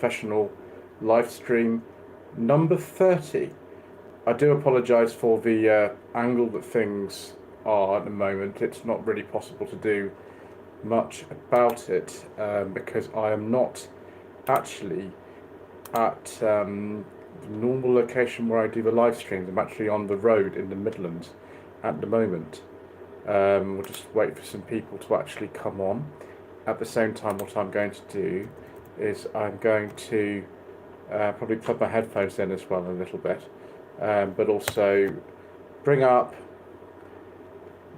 professional live stream number 30. I do apologise for the angle that things are at the moment. It's not really possible to do much about it because I am not actually at the normal location where I do the live streams. I'm actually on the road in the Midlands at the moment. We'll just wait for some people to actually come on. At the same time, what I'm going to do is I'm going to probably plug my headphones in as well a little bit, but also bring up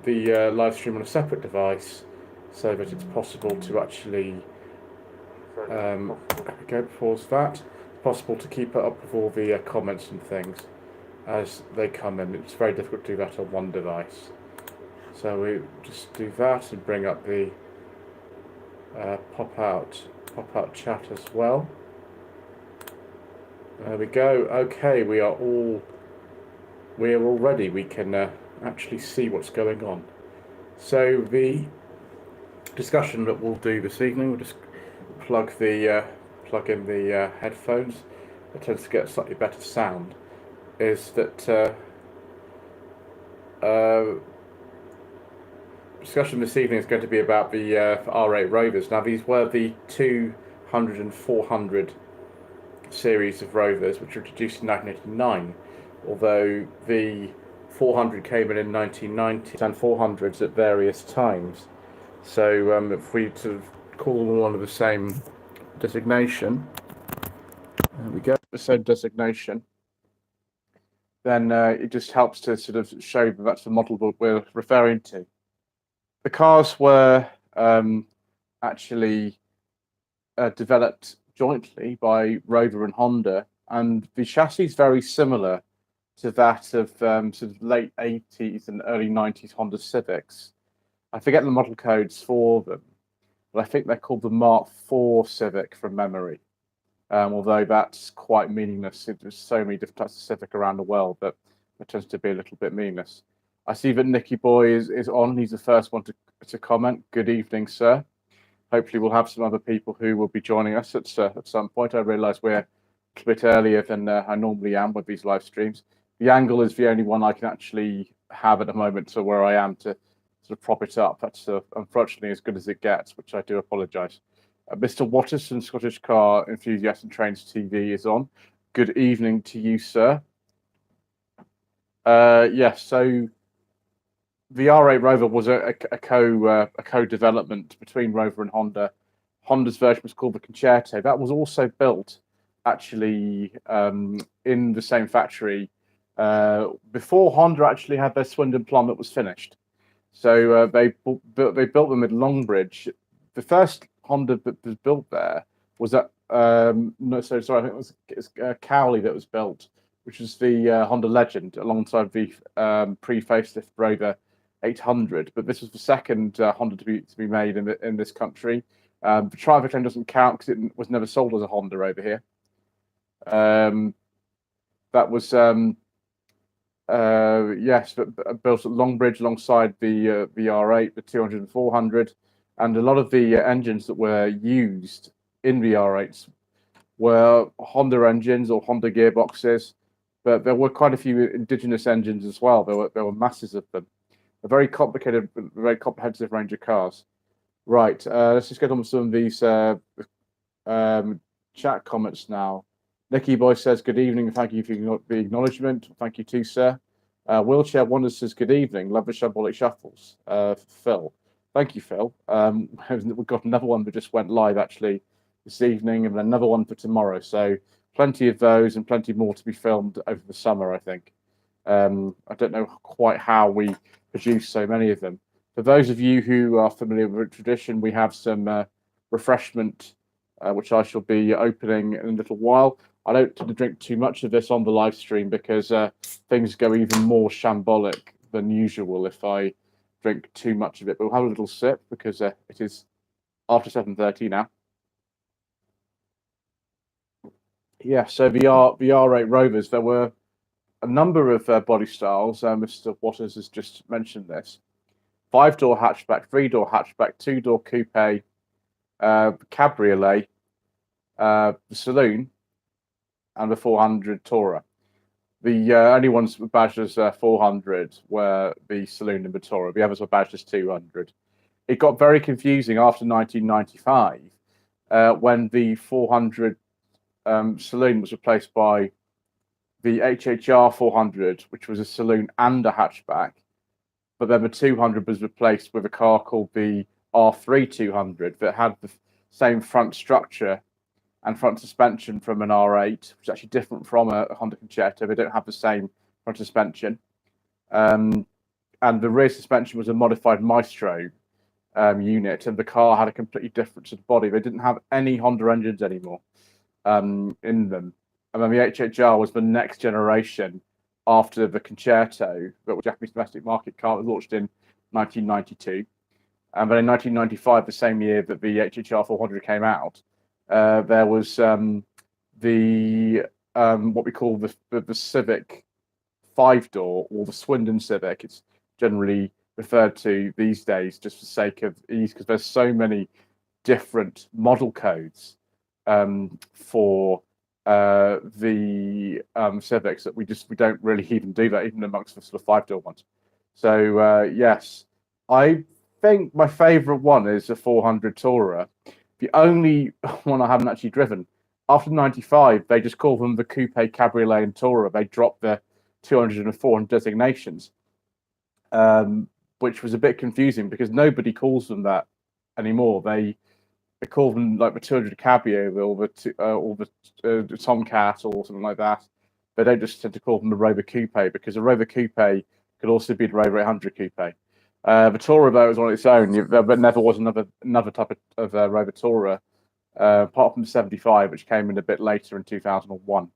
the live stream on a separate device so that it's possible to actually pause that. It's possible to keep it up with all the comments and things as they come in. It's very difficult to do that on one device. So we just do that and bring up the pop out chat as well. There we go. Okay, we are all ready. We can actually see what's going on. So the discussion that we'll do this evening, we'll just plug in the headphones. It tends to get slightly better sound. Is that discussion this evening is going to be about the R8 rovers. Now, these were the 200 and 400 series of rovers, which were introduced in 1989, although the 400 came in 1990 and 400s at various times. So if we sort of call them all under the same designation, there we go, the same designation, then it just helps to sort of show that that's the model that we're referring to. The cars were actually developed jointly by Rover and Honda, and the chassis is very similar to that of sort of late 80s and early 90s Honda Civics. I forget the model codes for them, but I think they're called the Mark IV Civic from memory. Although that's quite meaningless. There's so many different types of Civic around the world that it tends to be a little bit meaningless. I see that Nicky Boy is on. He's the first one to comment. Good evening, sir. Hopefully we'll have some other people who will be joining us at some point. I realise we're a little bit earlier than I normally am with these live streams. The angle is the only one I can actually have at the moment to where I am to sort of prop it up. That's unfortunately as good as it gets, which I do apologise. Mr. Watterson, Scottish Car Enthusiast and Trains TV is on. Good evening to you, sir. Yes, so the R8 Rover was a co-development between Rover and Honda. Honda's version was called the Concerto. That was also built actually in the same factory before Honda actually had their Swindon Plum that was finished. So they built them at Longbridge. The first Honda that was built there was at I think it was Cowley that was built, which was the Honda Legend alongside the pre-facelift Rover 800. But this was the second Honda to be made in this country. The Tri-Viclaim doesn't count because it was never sold as a Honda over here. That was yes, but built at Longbridge alongside the R8, the 200 and 400. And a lot of the engines that were used in the R8s were Honda engines or Honda gearboxes, but there were quite a few indigenous engines as well. There were masses of them. A very complicated, very comprehensive range of cars. Right, let's just get on with some of these chat comments now. Nicky Boy says, good evening, and thank you for the acknowledgement. Thank you too, sir. Wheelchair Wonders says, good evening, love the Shambolic Shuffles. Phil. Thank you, Phil. We've got another one that just went live actually this evening, and another one for tomorrow. So plenty of those and plenty more to be filmed over the summer, I think. I don't know quite how we produce so many of them. For those of you who are familiar with the tradition, we have some refreshment, which I shall be opening in a little while. I don't tend to drink too much of this on the live stream because things go even more shambolic than usual if I drink too much of it, but we'll have a little sip because it is after 7:30 now. Yeah, so the R8 Rovers, there were a number of body styles. Mr. Waters has just mentioned this. 5-door hatchback, 3-door hatchback, 2-door coupe, cabriolet, the Saloon, and the 400 Tourer. The only ones badged as 400 were the Saloon and the Tourer. The others were badged as 200. It got very confusing after 1995 when the 400 Saloon was replaced by the HHR 400, which was a saloon and a hatchback. But then the 200 was replaced with a car called the R3 200 that had the same front structure and front suspension from an R8, which is actually different from a Honda Concerto. They don't have the same front suspension. And the rear suspension was a modified Maestro unit, and the car had a completely different sort of body. They didn't have any Honda engines anymore in them. And then the HHR was the next generation after the Concerto, that was Japanese domestic market car that was launched in 1992. And then in 1995, the same year that the HHR 400 came out, there was the what we call the Civic 5-door, or the Swindon Civic. It's generally referred to these days just for the sake of ease, because there's so many different model codes for the Civics that we don't really even do that, even amongst the sort of 5-door ones. So yes, I think my favourite one is the 400 Tourer. The only one I haven't actually driven. After 95, they just call them the Coupe, Cabriolet, and Tourer. They dropped the 200 and 400 designations, which was a bit confusing because nobody calls them that anymore. They call them like the 200 Cabrio or the Tomcat or something like that. They don't just tend to call them the Rover Coupe, because the Rover Coupe could also be the Rover 800 Coupe. The Tourer, though, was on its own, but never was another type of Rover Tourer, apart from the 75, which came in a bit later in 2001.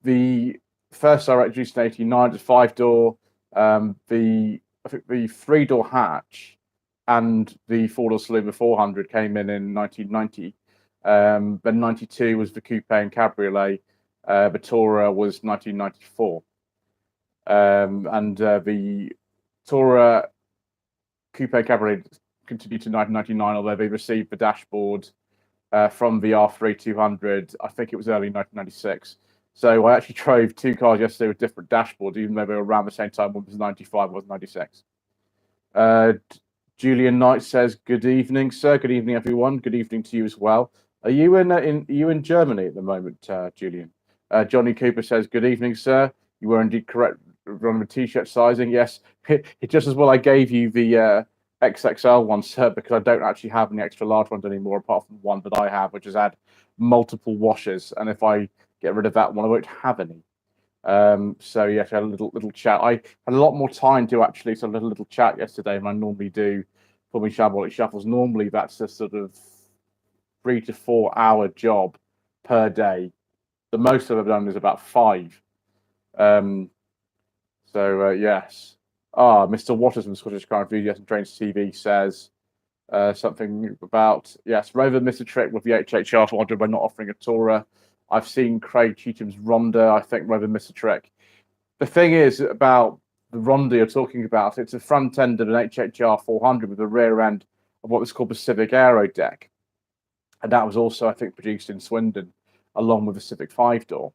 The first I introduced in 89 was 5-door. I think the 3-door hatch and the 4-door saloon, the 400, came in 1990. Then 92 was the Coupe and Cabriolet. The Tourer was 1994. And the Tourer, Coupe, Cabriolet continued to 1999, although they received the dashboard from the R3 200. I think it was early 1996. So I actually drove two cars yesterday with different dashboards, even though they were around the same time. One was 95, one was 96. Julian Knight says, "Good evening, sir. Good evening, everyone. Good evening to you as well. Are you in Germany at the moment, Julian?" Johnny Cooper says, "Good evening, sir. You were indeed correct on the t-shirt sizing. Yes, it just as well I gave you the XXL one, sir, because I don't actually have any extra large ones anymore, apart from one that I have, which has had multiple washers. And if I get rid of that one, I won't have any." So yes, I had a little chat. I had a lot more time to actually sort of a little chat yesterday than I normally do for my Shambolic Shuffles. Normally that's a sort of 3 to 4 hour job per day. The most I've ever done is about 5. Yes. Mr. Waters from Scottish Car Enthusiast and Trains TV says something about, yes, Rover missed a trick with the HHR 400 by not offering a Tourer. I've seen Craig Cheatham's Ronda. I think Rover missed a trick. The thing is about the Ronda you're talking about, it's a front end of an HHR 400 with a rear end of what was called the Civic Aero deck. And that was also, I think, produced in Swindon, along with the Civic 5-door.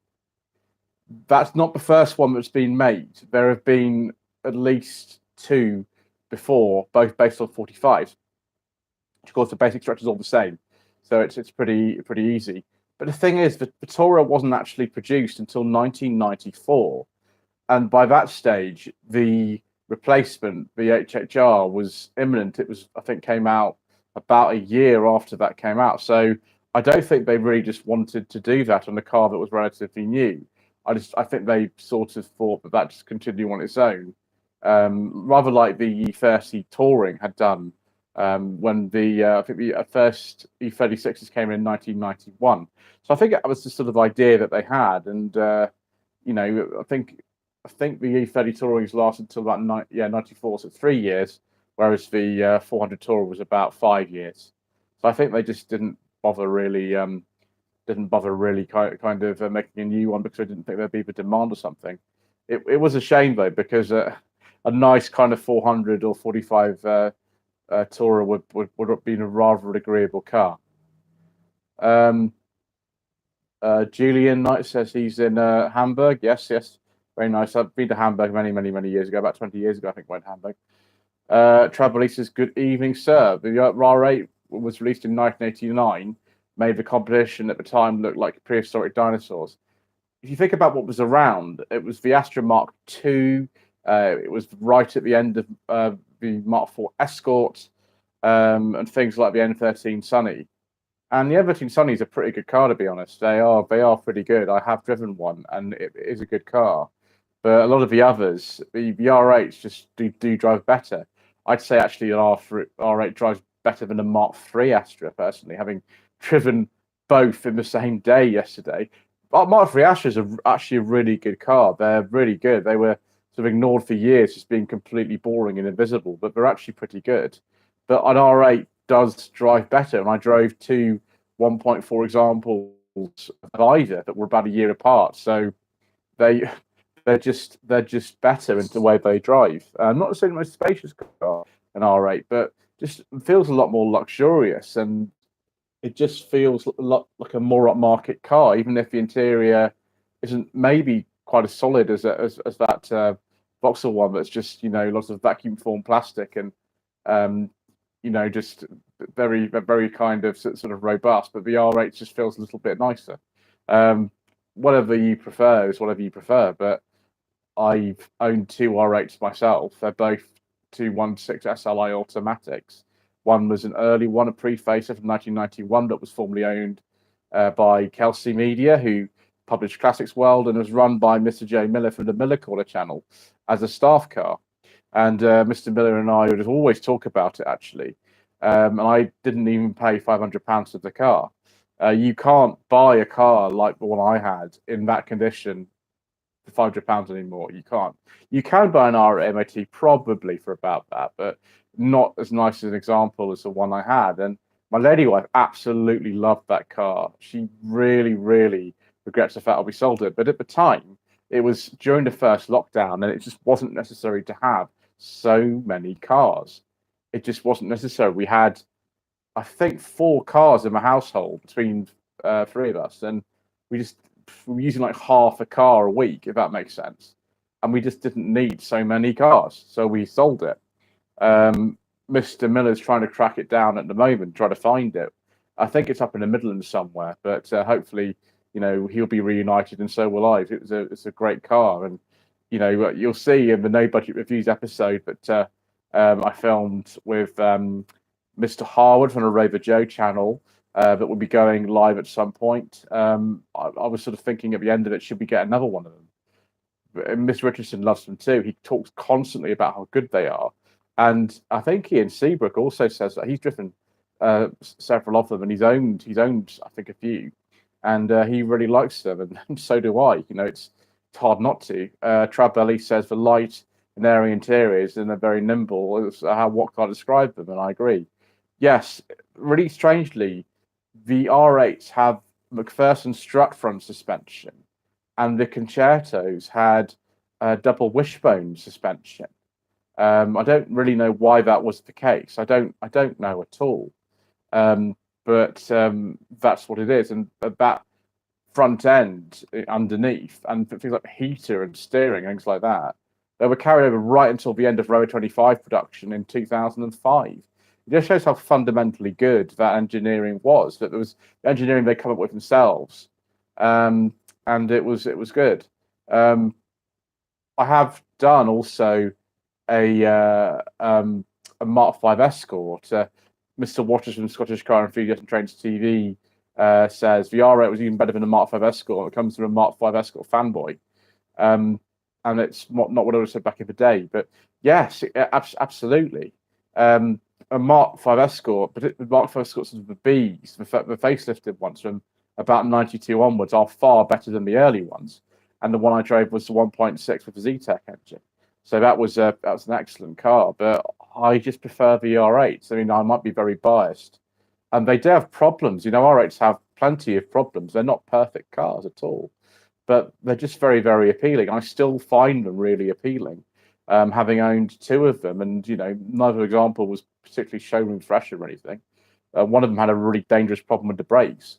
That's not the first one that's been made. There have been at least 2 before, both based on 45s. Of course, the basic structure is all the same, so it's pretty easy. But the thing is, the Tourer wasn't actually produced until 1994, and by that stage, the replacement, the HHR, was imminent. It was, I think, came out about a year after that came out. So I don't think they really just wanted to do that on a car that was relatively new. I think they sort of thought that just continued on its own, rather like the E30 Touring had done when I think the first E36s came in 1991. So I think that was the sort of idea that they had, and I think the E30 Tourings lasted until about 94, so 3 years, whereas the 400 Tourer was about 5 years. So I think they just didn't bother really kind of making a new one, because they didn't think there'd be the demand or something. It was a shame though, because a nice kind of 400 or 45 Tourer would have been a rather agreeable car. Um, Julian Knight says he's in Hamburg. Yes, yes, very nice. I've been to Hamburg many, many, many years ago, about 20 years ago, I think, I went to Hamburg. Travel says, good evening, sir. The RA8 was released in 1989, made the competition at the time look like prehistoric dinosaurs. If you think about what was around, it was the Astra Mark II. It was right at the end of the Mark IV Escort, and things like the N13 Sunny. And the N13 Sunny is a pretty good car, to be honest. They are pretty good. I have driven one, and it is a good car. But a lot of the others, the R8s just do drive better. I'd say actually an R8 drives better than a Mark III Astra, personally, having driven both in the same day yesterday. But Mark III Astras are actually a really good car. They're really good. They were sort of ignored for years as being completely boring and invisible, but they're actually pretty good. But an R8 does drive better, and I drove two 1.4 examples of either that were about a year apart. So they they're just better in the way they drive. Not necessarily the most spacious car, an R8, but just feels a lot more luxurious, and it just feels a lot like a more upmarket car, even if the interior isn't maybe quite as solid as that Vauxhall one. That's just lots of vacuum formed plastic and just very kind of sort of robust. But the R8 just feels a little bit nicer. Whatever you prefer is whatever you prefer, but I've owned two R8s myself. They're both 216 SLI automatics. One was an early one, a pre-facelift from 1991 that was formerly owned by Kelsey Media, who published Classics World and was run by Mr. J. Miller from the Miller Corner channel as a staff car. And Mr. Miller and I would always talk about it, actually. And I didn't even pay £500 for the car. You can't buy a car like the one I had in that condition for £500 anymore. You can't. You can buy an R at MOT probably for about that, but not as nice as an example as the one I had. And my lady wife absolutely loved that car. She really, really regrets the fact that we sold it. But at the time, it was during the first lockdown, and it just wasn't necessary to have so many cars. It just wasn't necessary. We had, I think, 4 cars in my household between 3 of us, and we were using like half a car a week, if that makes sense. And we just didn't need so many cars, so we sold it. Mr. Miller's trying to track it down at the moment, try to find it. I think it's up in the Midlands somewhere, but hopefully, he'll be reunited, and so will I. It's a great car, and you'll see in the No Budget Reviews episode that I filmed with Mr. Harwood from the Rover Joe channel that will be going live at some point. I was sort of thinking at the end of it, should we get another one of them? Mr. Richardson loves them too. He talks constantly about how good they are. And I think Ian Seabrook also says that he's driven several of them, and he's owned I think a few, and he really likes them, and so do I. It's hard not to. Trabelli says the light and airy interiors, and they're very nimble. It's what can I describe them, and I agree. Yes, really strangely, the R8s have McPherson strut front suspension, and the Concertos had double wishbone suspension. I don't really know why that was the case. I don't know at all. But that's what it is. And that front end underneath, and things like heater and steering, things like that, they were carried over right until the end of Rover 25 production in 2005. It just shows how fundamentally good that engineering was. That there was engineering they come up with themselves, and it was good. I have done also a Mark V Escort. Mr. Waters from Scottish Car Enthusiast and Trains TV says the R8 was even better than a Mark V Escort. It comes from a Mark V Escort fanboy, and it's not what I would have said back in the day. But yes, absolutely. A Mark V Escort, but the Mark V Escorts of the Bs, the facelifted ones from about 92 onwards, are far better than the early ones. And the one I drove was the 1.6 with the Z-Tech engine. So that was an excellent car, but I just prefer the R8s. I mean, I might be very biased, and they do have problems. R8s have plenty of problems. They're not perfect cars at all, but they're just very, very appealing. I still find them really appealing, having owned 2 of them, and neither example was particularly showroom fresh or anything. One of them had a really dangerous problem with the brakes.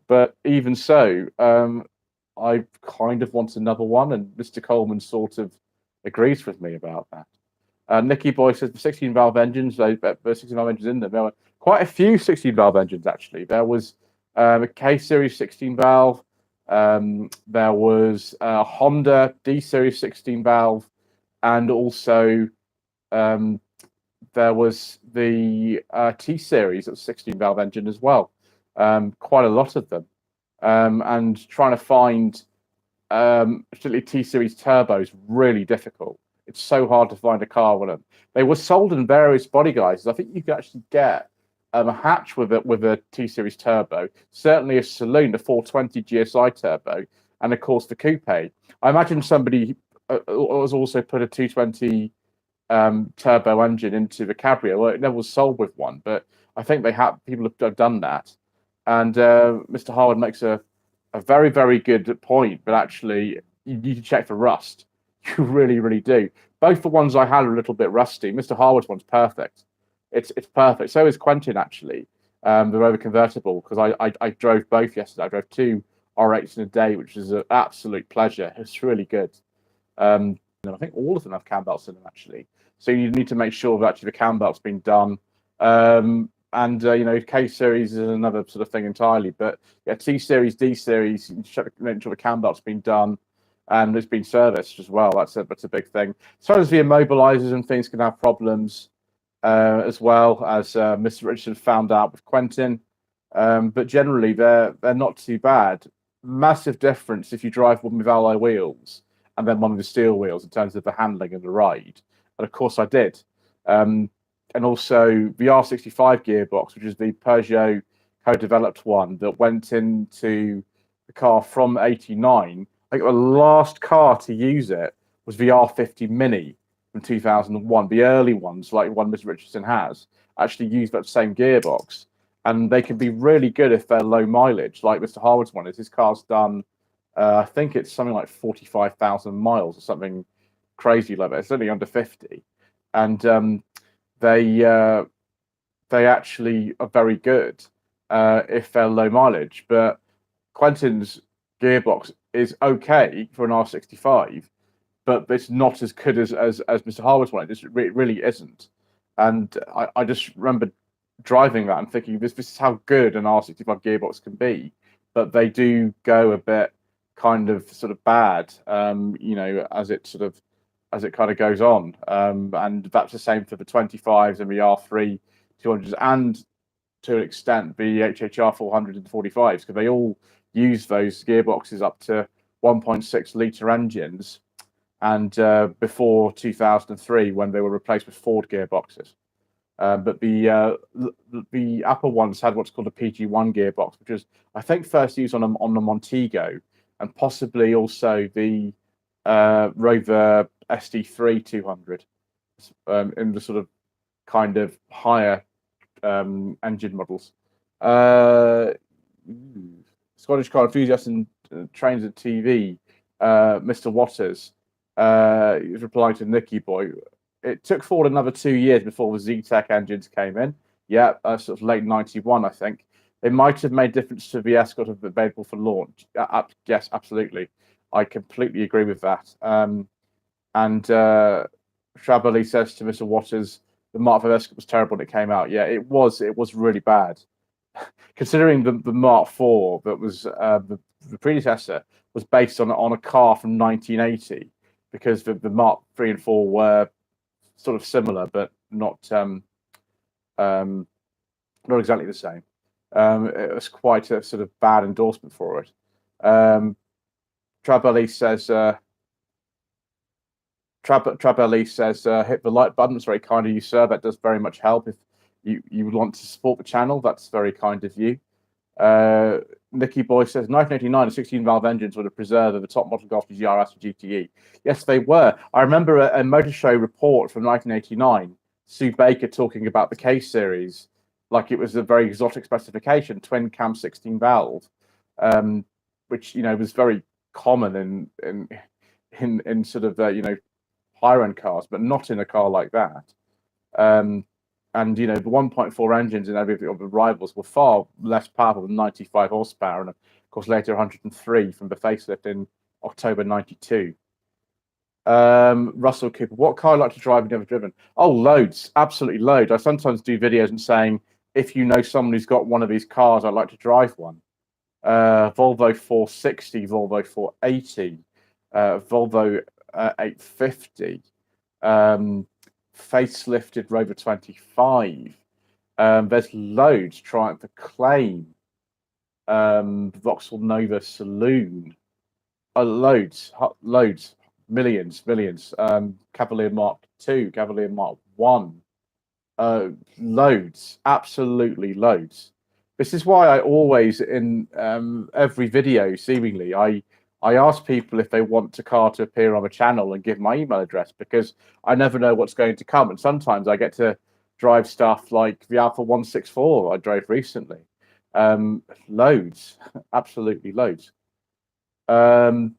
But even so, I kind of want another one, and Mr. Coleman sort of agrees with me about that. Nicky Boy says the 16 valve engines, there's 16 valve engines in them. There were quite a few 16 valve engines actually. There was a K series 16 valve. There was a Honda D series 16 valve, and also there was the T series of 16 valve engine as well. Quite a lot of them. And trying to find particularly T series turbos really difficult. It's so hard to find a car with them. They were sold in various body guises. I think you could actually get a hatch with a T series turbo, certainly a saloon, the 420 GSI turbo, and of course the coupe. I imagine somebody has also put a 220 turbo engine into the Cabrio. Well, it never was sold with one, but I think people have done that. And Mr. Harwood makes a very, very good point, but actually you need to check for rust. You really, really do. Both the ones I had are a little bit rusty. Mr. Harwood's one's perfect. It's perfect. So is Quentin, actually, the Rover convertible, because I drove both yesterday. I drove 2 R8s in a day, which is an absolute pleasure. It's really good. And I think all of them have cam belts in them, actually. So you need to make sure that actually the cam belt's been done. And K series is another sort of thing entirely. But yeah, T series, D series, you check, make sure the cam belt's been done and it's been serviced as well. That's a big thing. As far as the immobilizers and things can have problems as well, as Mr. Richardson found out with Quentin. But generally, they're not too bad. Massive difference if you drive one with alloy wheels and then one with steel wheels in terms of the handling and the ride. And of course, I did. And also the R65 gearbox, which is the Peugeot co-developed one that went into the car from '89. I think the last car to use it was the R50 Mini from 2001. The early ones, like one Mr. Richardson has, actually use that same gearbox. And they can be really good if they're low mileage, like Mr. Harwood's one is. His car's done, I think it's something like 45,000 miles or something crazy like that. It's only under 50. And they actually are very good if they're low mileage. But Quentin's gearbox is okay for an R65, but it's not as good as Mr. Harwood's one. It really isn't. And I just remember driving that and thinking, this is how good an R65 gearbox can be. But they do go a bit kind of sort of bad, as it kind of goes on. And that's the same for the 25s and the R3 200s, and to an extent the HHR 400 and 45s, because they all use those gearboxes up to 1.6 litre engines, and before 2003 when they were replaced with Ford gearboxes. But the upper ones had what's called a PG1 gearbox, which is I think first used on the Montego, and possibly also the Rover SD3 200 in the sort of kind of higher engine models. Scottish car enthusiast and trains and TV, Mr. Waters, he was replying to Nicky Boy. It took Ford another 2 years before the Z-Tech engines came in. Yeah, sort of late '91, I think. It might have made difference to the Escort available for launch. Yes, absolutely. I completely agree with that. And Shabali says to Mr. Waters, the Mark V Escort was terrible when it came out. Yeah, it was really bad. Considering the Mark IV that was the predecessor was based on a car from 1980, because the Mark III and IV were sort of similar, but not exactly the same. It was quite a sort of bad endorsement for it. Trabelli says, hit the like button. It's very kind of you, sir. That does very much help. If you would want to support the channel, that's very kind of you. Nicky Boy says, 1989, the 16-valve engines were the preserve of the top model Golf GRS and GTE. Yes, they were. I remember a Motor Show report from 1989, Sue Baker talking about the K series like it was a very exotic specification, twin cam 16-valve, which was very common in sort of higher end cars, but not in a car like that. And And the 1.4 engines in every of the rivals were far less powerful than 95 horsepower, and of course later 103 from the facelift in October '92. Russell Cooper, what car I'd like to drive and never driven? Oh, loads, absolutely loads. I sometimes do videos and saying, if you know someone who's got one of these cars, I'd like to drive one. Volvo 460, Volvo 480, Volvo 850, facelifted Rover 25. There's loads. Triumph Acclaim, Vauxhall Nova Saloon, loads, millions. Cavalier Mark II, Cavalier Mark One, loads, absolutely loads. This is why I always, in every video, seemingly, I ask people if they want a car to appear on the channel and give my email address, because I never know what's going to come. And sometimes I get to drive stuff like the Alpha 164 I drove recently. Loads, absolutely loads. John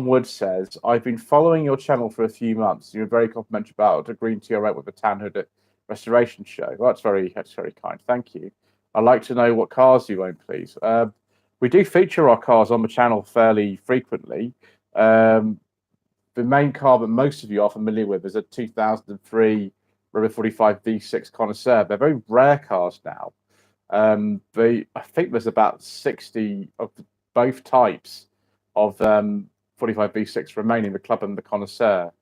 Wood says, I've been following your channel for a few months. You're very complimentary about a green TR8 with a tan hood restoration show. Well, that's very kind. Thank you. I'd like to know what cars you own, please. We do feature our cars on the channel fairly frequently. The main car that most of you are familiar with is a 2003 Rover 45 V6 Connoisseur. They're very rare cars now. I think there's about 60 of both types of 45 V6 remaining, the Club and the Connoisseur.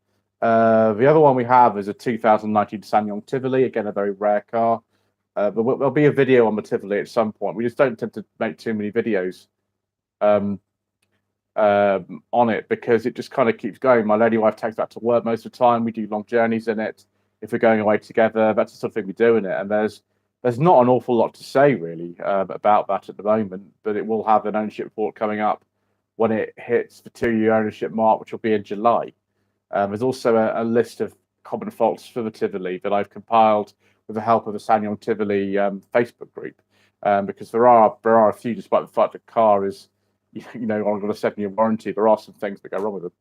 The other one we have is a 2019 SsangYong Tivoli, again, a very rare car. But there'll be a video on the Tivoli at some point. We just don't tend to make too many videos on it, because it just kind of keeps going. My lady wife takes that to work most of the time. We do long journeys in it. If we're going away together, that's the sort of thing we do in it. And there's not an awful lot to say, really, about that at the moment, but it will have an ownership report coming up when it hits the 2-year ownership mark, which will be in July. There's also a list of common faults for the Tivoli that I've compiled with the help of the SsangYong Tivoli Facebook group, because there are a few, despite the fact the car is, on a 7-year warranty, there are some things that go wrong with it.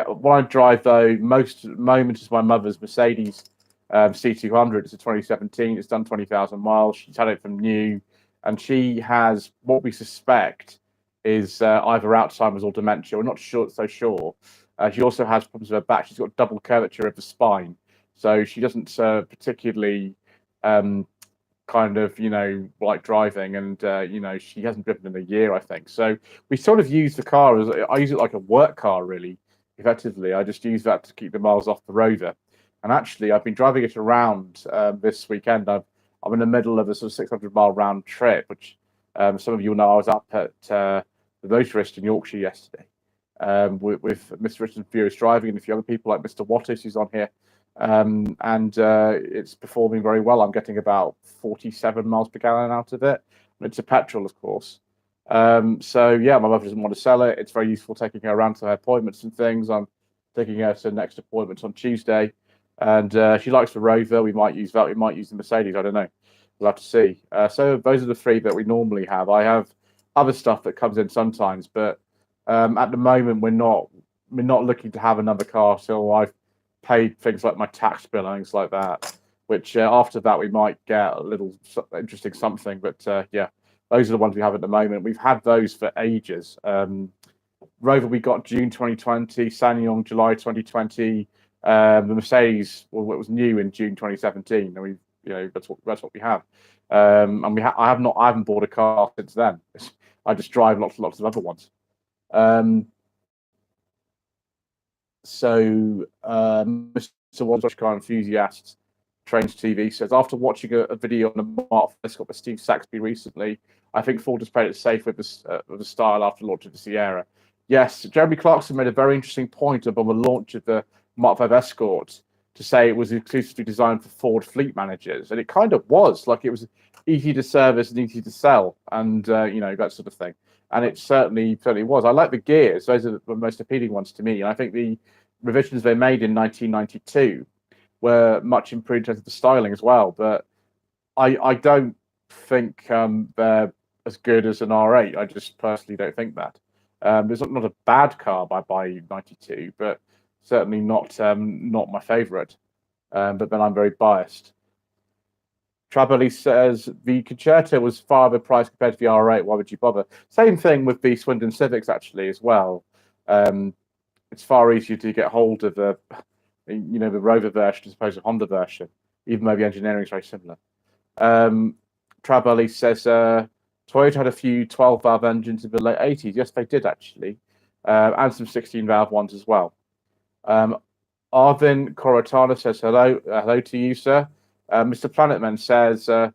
What I drive, though, most at the moment is my mother's Mercedes C200. It's a 2017. It's done 20,000 miles. She's had it from new, and she has what we suspect is either Alzheimer's or dementia. We're not so sure. She also has problems with her back. She's got double curvature of the spine, so she doesn't particularly like driving, and she hasn't driven in a year, I think. So we sort of use the car as, I use it like a work car, really, effectively. I just use that to keep the miles off the Rover. And actually, I've been driving it around this weekend. I'm in the middle of a sort of 600-mile round trip, which some of you will know I was up at the Motorist in Yorkshire yesterday with Mr. Richard Furious driving, and a few other people like Mr. Wattis, who's on here. And it's performing very well. I'm getting about 47 miles per gallon out of it. It's a petrol, of course. So yeah, my mother doesn't want to sell it. It's very useful taking her around to her appointments and things. I'm taking her to the next appointment on Tuesday, and she likes the Rover. We might use that. We might use the Mercedes. I don't know. We'll have to see. So those are the three that we normally have. I have other stuff that comes in sometimes, but at the moment we're not looking to have another car till I've paid things like my tax bill and things like that, which after that we might get a little interesting something. But yeah, those are the ones we have at the moment. We've had those for ages. Rover we got June 2020, SsangYong July 2020. The Mercedes, well, it was new in June 2017, and we, that's what we have. And I haven't bought a car since then. I just drive lots of other ones. So Mr. Watch Car Enthusiast Trains TV says, after watching a video on the Mark Escort by Steve Saxby recently, I think Ford has played it safe with the style after launch of the Sierra. Yes, Jeremy Clarkson made a very interesting point upon the launch of the Mark V Escort to say it was exclusively designed for Ford fleet managers, and it kind of was. Like, it was easy to service and easy to sell, and that sort of thing. And it certainly was. I like the gears; those are the most appealing ones to me. And I think the revisions they made in 1992 were much improved in terms of the styling as well. But I don't think they're as good as an R8. I just personally don't think that. It's not a bad car by 92, but certainly not my favourite. but then I'm very biased. Trabelli says the Concerto was far overpriced compared to the R8. Why would you bother? Same thing with the Swindon Civics actually as well. It's far easier to get hold of the Rover version as opposed to the Honda version, even though the engineering is very similar. Trabelli says Toyota had a few 12-valve engines in the late 80s. Yes, they did actually, and some 16-valve ones as well. Arvin Korotana says hello to you, sir. Mr. Planetman says, I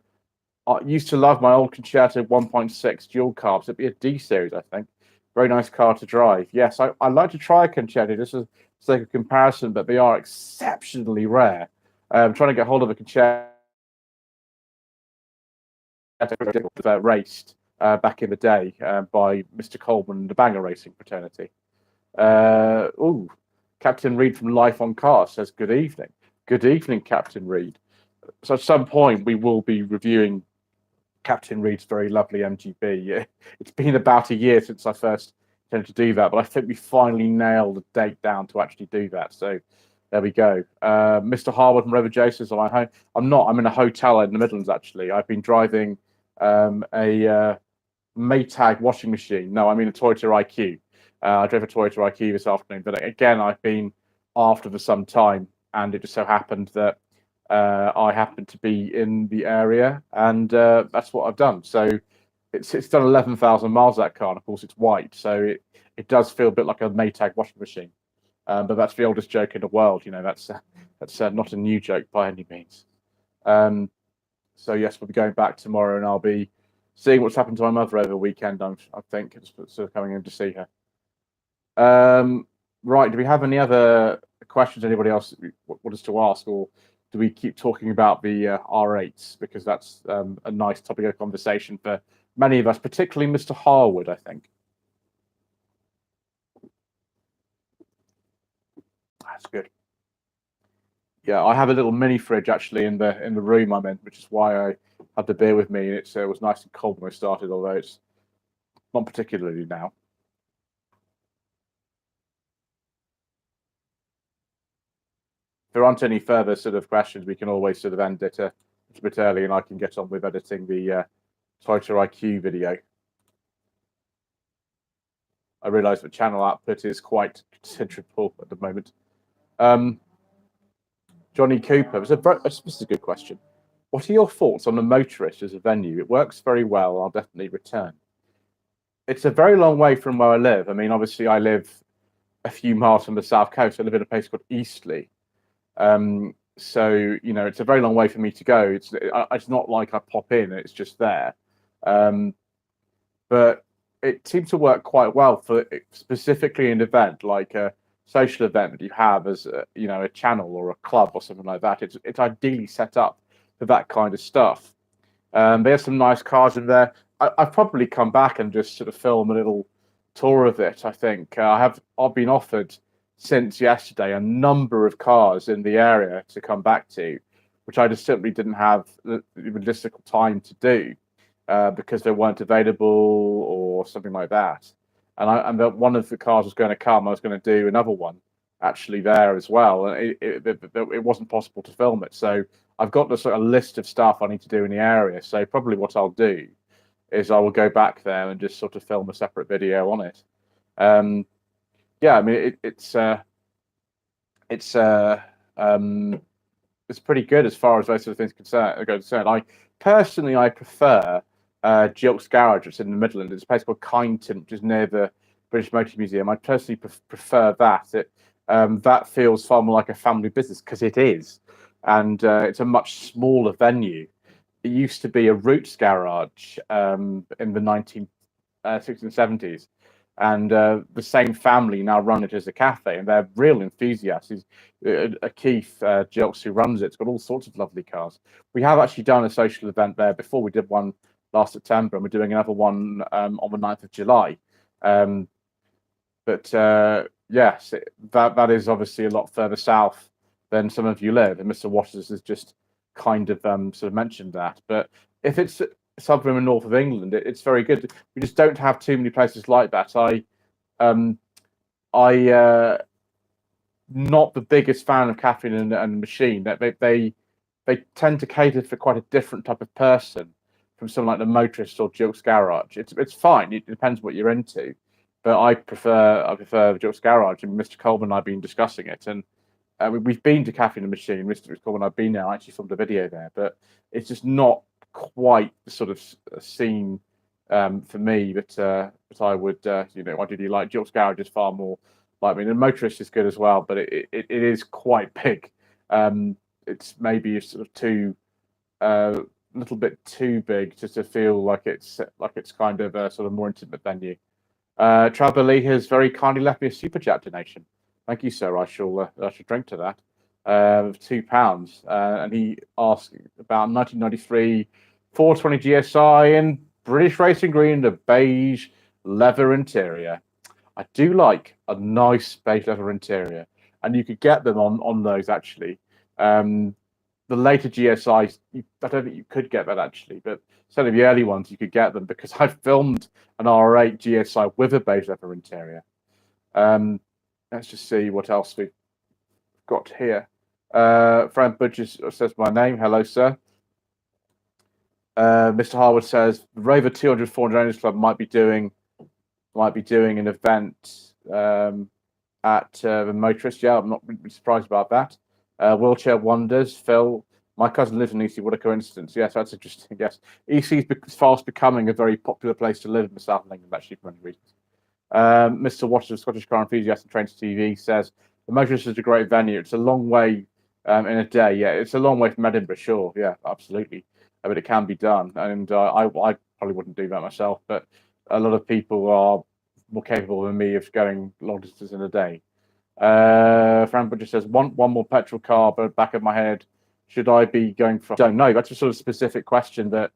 used to love my old Concerto 1.6 dual carbs. It'd be a D series, I think. Very nice car to drive. Yes, I'd like to try a Concerto just as sake of comparison, but they are exceptionally rare. I'm trying to get hold of a Concerto raced back in the day by Mr. Coleman and the Banger Racing fraternity. Captain Reed from Life on Cars says, good evening. Good evening, Captain Reed. So at some point, we will be reviewing Captain Reed's very lovely MGB. It's been about a year since I first intended to do that, but I think we finally nailed the date down to actually do that. So there we go. Mr. Harwood from Rover J says, I'm home. I'm not. I'm in a hotel in the Midlands, actually. I've been driving a Maytag washing machine. No, I mean a Toyota IQ. I drove a Toyota IQ this afternoon, but again, I've been after for some time, and it just so happened that I happened to be in the area, and that's what I've done. So it's done 11,000 miles, that car, and of course it's white, so it does feel a bit like a Maytag washing machine. But that's the oldest joke in the world. That's not a new joke by any means. So yes, we'll be going back tomorrow, and I'll be seeing what's happened to my mother over the weekend. I think it's sort of coming in to see her. Right, do we have any other questions anybody else wants to ask, or do we keep talking about the R8s, because that's a nice topic of conversation for many of us, particularly Mr. Harwood, I think. That's good. Yeah, I have a little mini fridge actually in the room I'm in, which is why I had the beer with me. It was nice and cold when I started, although it's not particularly now. If there aren't any further sort of questions, we can always sort of end it a little bit early, and I can get on with editing the Toyota IQ video. I realise that channel output is quite considerable at the moment. Johnny Cooper, this is a good question. What are your thoughts on the Motorist as a venue? It works very well. I'll definitely return. It's a very long way from where I live. I mean, obviously, I live a few miles from the south coast. I live in a place called Eastleigh. So, it's a very long way for me to go. It's not like I pop in, it's just there. But it seems to work quite well for specifically an event like a social event that you have as a channel or a club or something like that. It's ideally set up for that kind of stuff. They have some nice cars in there. I've probably come back and just sort of film a little tour of it. I think I've been offered since yesterday a number of cars in the area to come back to, which I just simply didn't have the logistical time to do because they weren't available or something like that. And one of the cars was going to come. I was going to do another one actually there as well, and it wasn't possible to film it. So I've got this sort of list of stuff I need to do in the area. So probably what I'll do is I will go back there and just sort of film a separate video on it. Yeah, I mean it's pretty good as far as those sort of things concerned. I personally prefer Jilk's Garage, which is in the Midlands. It's a place called Kyneton, which is near the British Motor Museum. I personally prefer that. That feels far more like a family business, because it is, and it's a much smaller venue. It used to be a Roots garage in the 1960s and 70s, and the same family now run it as a cafe, and they're real enthusiasts. Keith Jilks, who runs it, it's got all sorts of lovely cars. We have actually done a social event there before. We did one last September, and we're doing another one on the 9th of July. Yes, that is obviously a lot further south than some of you live, and Mr. Waters has just kind of sort of mentioned that. But if it's somewhere in the north of England, it's very good. We just don't have too many places like that. not the biggest fan of caffeine and machine. That they tend to cater for quite a different type of person from something like the Motorist or Jilk's Garage. It's fine. It depends what you're into, but I prefer Jilk's Garage. And Mr. Coleman and I've been discussing it, and we've been to Caffeine and Machine. Mr. Coleman and I've been there. I actually filmed a video there, but it's just not quite the sort of scene for me that I would I really like. Jilk's Garage is far more like me. The Motorist is good as well, but it is quite big. It's maybe sort of too little bit too big just to feel like it's kind of a sort of more intimate venue. Trevor Lee has very kindly left me a super chat donation. Thank you, sir. I shall drink to that. Of £2, and he asked about 1993 420 GSI in British Racing Green, the beige leather interior. I do like a nice beige leather interior, and you could get them on those actually. The later GSIs, I don't think you could get that actually, but certainly the early ones you could get them because I filmed an R8 GSI with a beige leather interior. Let's just see what else we've got here. Frank Budges says my name. Hello, sir. Mr. Harwood says the Rover 200 400 Owners Club might be doing an event at the Motorist. Yeah, I'm not really surprised about that. Wheelchair Wonders, Phil. My cousin lives in EC. What a coincidence. Yes, that's interesting. Yes, EC is fast becoming a very popular place to live in the South of England, actually, for many reasons. Mr. Watcher, Scottish Car Enthusiast and Trains TV, says the Motorist is a great venue. It's a long way in a day. Yeah, it's a long way from Edinburgh, sure. Yeah, absolutely. But it can be done. And I probably wouldn't do that myself, but a lot of people are more capable than me of going long distance in a day. Fran Butcher says, want one more petrol car, but back of my head, should I be going for? I don't know. That's a sort of specific question that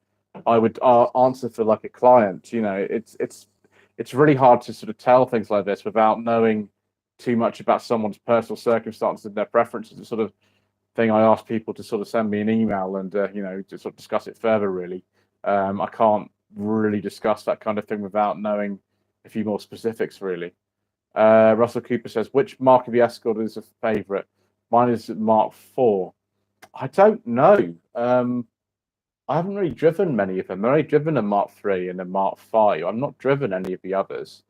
I would answer for like a client. You know, it's really hard to sort of tell things like this without knowing too much about someone's personal circumstances and their preferences. The sort of thing I ask people to sort of send me an email and to sort of discuss it further. Really, I can't really discuss that kind of thing without knowing a few more specifics. Really. Russell Cooper says, which Mark of the Escort is a favourite? Mine is Mark IV. I don't know. I haven't really driven many of them. I've only driven a Mark III and a Mark V. I've not driven any of the others.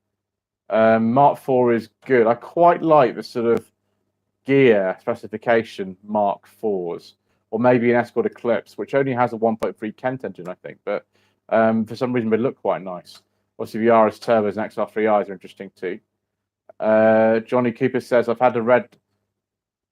Mark IV is good. I quite like the sort of gear specification Mark IVs, or maybe an Escort Eclipse, which only has a 1.3 Kent engine, I think, but for some reason they look quite nice. Obviously, the RS Turbos and XR3Is are interesting too. Johnny Cooper says, I've had a red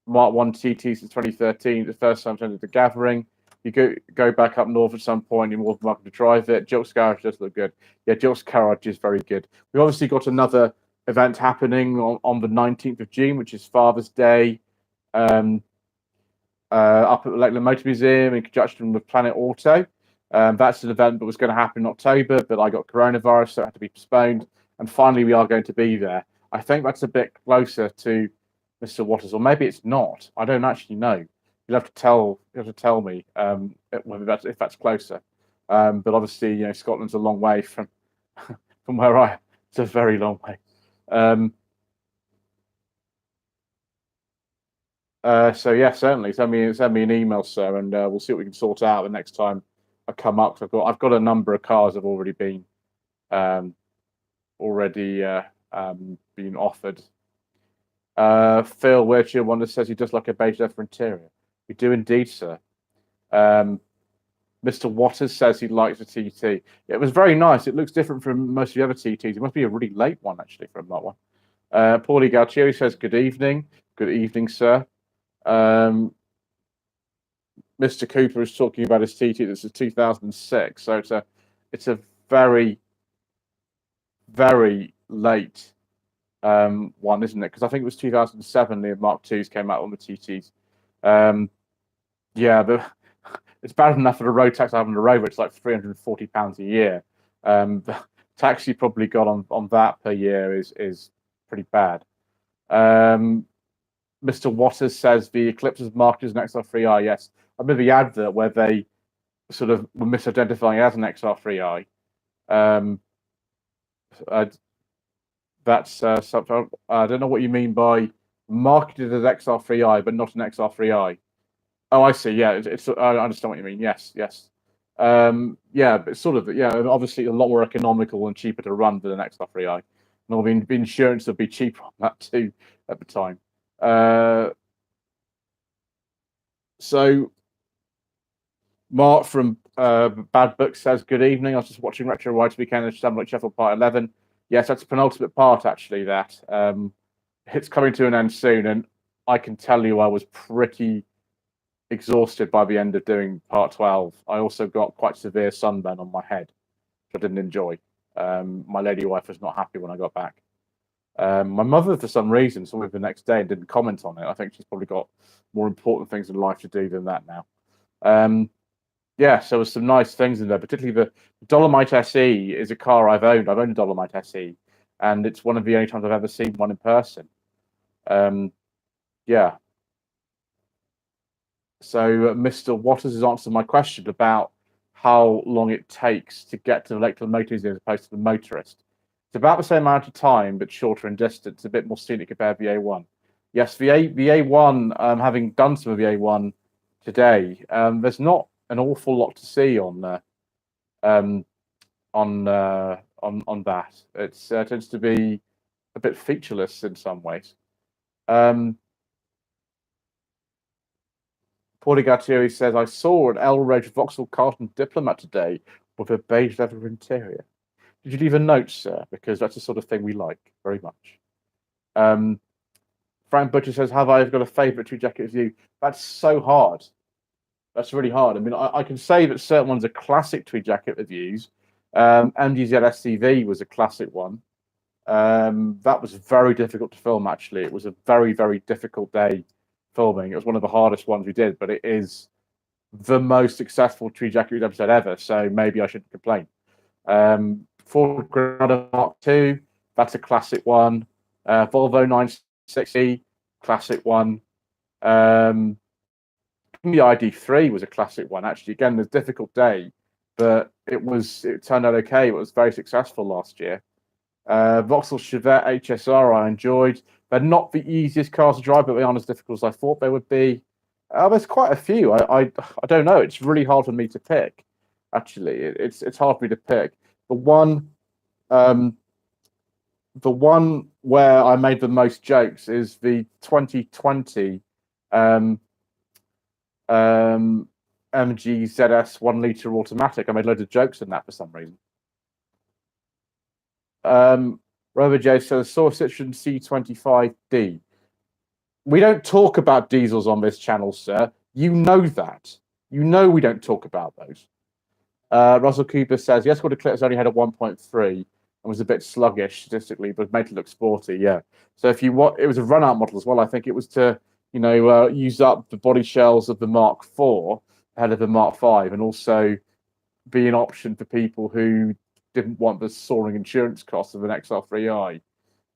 Mark 1 TT since 2013. The first time I attended the gathering. You go back up north at some point, you're more than welcome to drive it. Jilk's Garage does look good. Yeah, Jilk's Garage is very good. We've obviously got another event happening on the 19th of June, which is Father's Day, up at the Lakeland Motor Museum in conjunction with Planet Auto. That's an event that was going to happen in October, but I got coronavirus, so it had to be postponed. And finally, we are going to be there. I think that's a bit closer to Mr. Waters, or maybe it's not. I don't actually know. You'll have to tell me whether if that's closer. But obviously, Scotland's a long way from where I am. It's a very long way. So yeah, certainly send me an email, sir, and we'll see what we can sort out the next time I come up. I've got a number of cars I've already been been offered. Phil Wheelchair Wonder says he does like a beige leather interior. We do indeed, sir. Mr. Waters says he likes the TT. It was very nice. It looks different from most of the other TTs. It must be a really late one, actually, from that one. Paulie Galtieri says, good evening. Good evening, sir. Mr. Cooper is talking about his TT. This is 2006. So it's a very, very late one, isn't it? Because I think it was 2007 the Mark IIs came out on the TTs. Yeah, it's bad enough for the road tax I have on the road, it's like £340 a year. The tax you probably got on that per year is pretty bad. Mr. Waters says the Eclipse is marketed as an XR3i. Yes, I remember the advert where they sort of were misidentifying it as an XR3i. That's something I don't know what you mean by marketed as XR3i, but not an XR3i. Oh, I see. Yeah, I understand what you mean. Yes, yes. Yeah, but sort of. Yeah, obviously a lot more economical and cheaper to run than an XR3i. And all the insurance would be cheaper on that too at the time. So Mark from Bad Book says, "Good evening. I was just watching Retro Rides weekend and Shamrock Shuffle Part 11. Yes, that's a penultimate part actually. That it's coming to an end soon, and I can tell you I was pretty exhausted by the end of doing Part 12. I also got quite severe sunburn on my head, which I didn't enjoy. My lady wife was not happy when I got back. My mother, for some reason, saw me the next day and didn't comment on it. I think she's probably got more important things in life to do than that now. Yeah, so there's some nice things in there, particularly the Dolomite SE is a car I've owned. I've owned a Dolomite SE, and it's one of the only times I've ever seen one in person. Yeah. So Mr. Waters has answered my question about how long it takes to get to the Lake Motos as opposed to the motorist. It's about the same amount of time, but shorter in distance, a bit more scenic compared to the A1. Yes, the A1, having done some of the A1 today, there's not an awful lot to see on that. It tends to be a bit featureless in some ways. Paulie Gattieri says, I saw an Elridge Vauxhall Carlton Diplomat today with a beige leather interior. Did you leave a note, sir? Because that's the sort of thing we like very much. Frank Butcher says, have I got a favourite Tweed Jacket review? That's so hard. That's really hard. I mean, I can say that certain ones are classic Tweed Jacket reviews. MGZ SCV was a classic one. That was very difficult to film, actually. It was a very, very difficult day filming. It was one of the hardest ones we did, but it is the most successful Tweed Jacket episode ever, so maybe I shouldn't complain. Ford Granada Mark II, that's a classic one. Volvo 960, classic one. The ID3 was a classic one, actually. Again, it was a difficult day, but it turned out okay. It was very successful last year. Vauxhall Chevette HSR I enjoyed. They're not the easiest cars to drive, but they aren't as difficult as I thought they would be. There's quite a few. I don't know. It's really hard for me to pick. Actually, it's hard for me to pick. The one where I made the most jokes is the 2020 MG ZS 1 litre automatic. I made loads of jokes in that for some reason. Rover J says, saw Citroen C25D. We don't talk about diesels on this channel, sir. You know that. You know we don't talk about those. Russell Cooper says, yes, Escort Eclipse only had a 1.3 and was a bit sluggish statistically, but made it look sporty, yeah. So if you want, it was a run-out model as well. I think it was to, use up the body shells of the Mark IV ahead of the Mark V, and also be an option for people who didn't want the soaring insurance costs of an XR3i.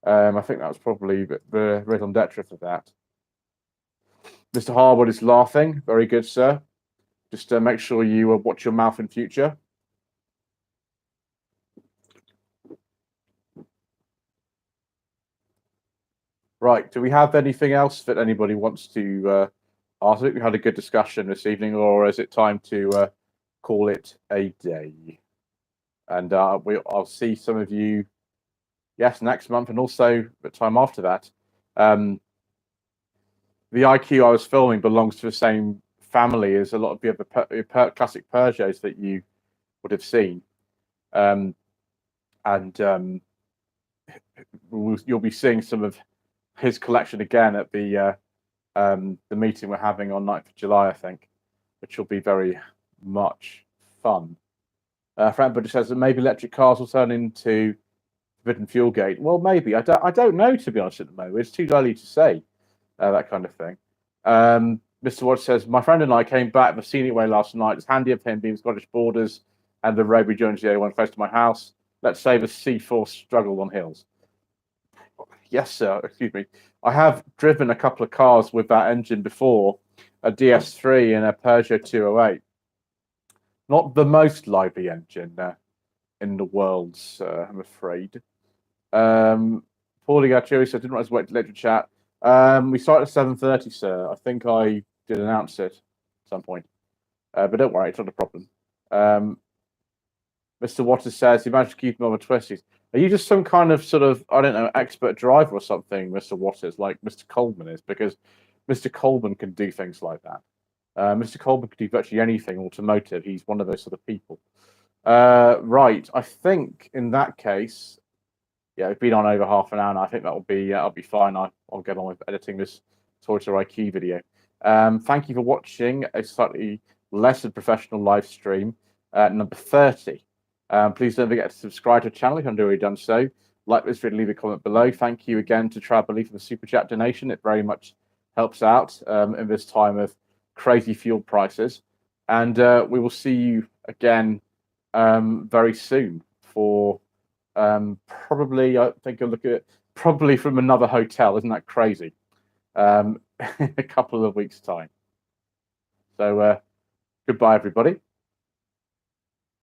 I think that was probably the raison d'etre for that. Mr. Harwood is laughing. Very good, sir. Just make sure you watch your mouth in future. Right. Do we have anything else that anybody wants to ask? I think we had a good discussion this evening, or is it time to call it a day? And I'll see some of you, yes, next month, and also the time after that. The IQ I was filming belongs to the same family as a lot of the other classic Peugeots that you would have seen. You'll be seeing some of his collection again at the meeting we're having on 9th of July, I think, which will be very much fun. Frank Butcher says that maybe electric cars will turn into forbidden fuel gate. Well, maybe. I don't know, to be honest, at the moment. It's too early to say that kind of thing. Mr. Watts says, my friend and I came back the scenic way last night. It's handy of him being Scottish borders and the road we joined the A1 close to my house. Let's save a C4 struggle on hills. Yes, sir. Excuse me. I have driven a couple of cars with that engine before, a DS3 and a Peugeot 208. Not the most lively engine in the world, I'm afraid. Paulie Gachuri says, I didn't realize wait to later chat. We started at 7:30, sir. I think I did announce it at some point, but don't worry, it's not a problem. Mr. Waters says he managed to keep him over twisties. Are you just some kind of sort of, I don't know, expert driver or something, Mr. Waters, like Mr. Coleman is? Because Mr. Coleman can do things like that. Mr. Coleman can do virtually anything automotive. He's one of those sort of people. Right, I think in that case, yeah, we've been on over half an hour, and I think that'll be I'll be fine. I'll get on with editing this Toyota IQ video. Thank you for watching a slightly less than professional live stream, number 30. Please don't forget to subscribe to the channel if you haven't already done so. Like this video, leave a comment below. Thank you again to Travelly for the super chat donation. It very much helps out in this time of crazy fuel prices. And we will see you again very soon for probably, I think I'll look at it, probably from another hotel. Isn't that crazy? In a couple of weeks' time. So goodbye, everybody.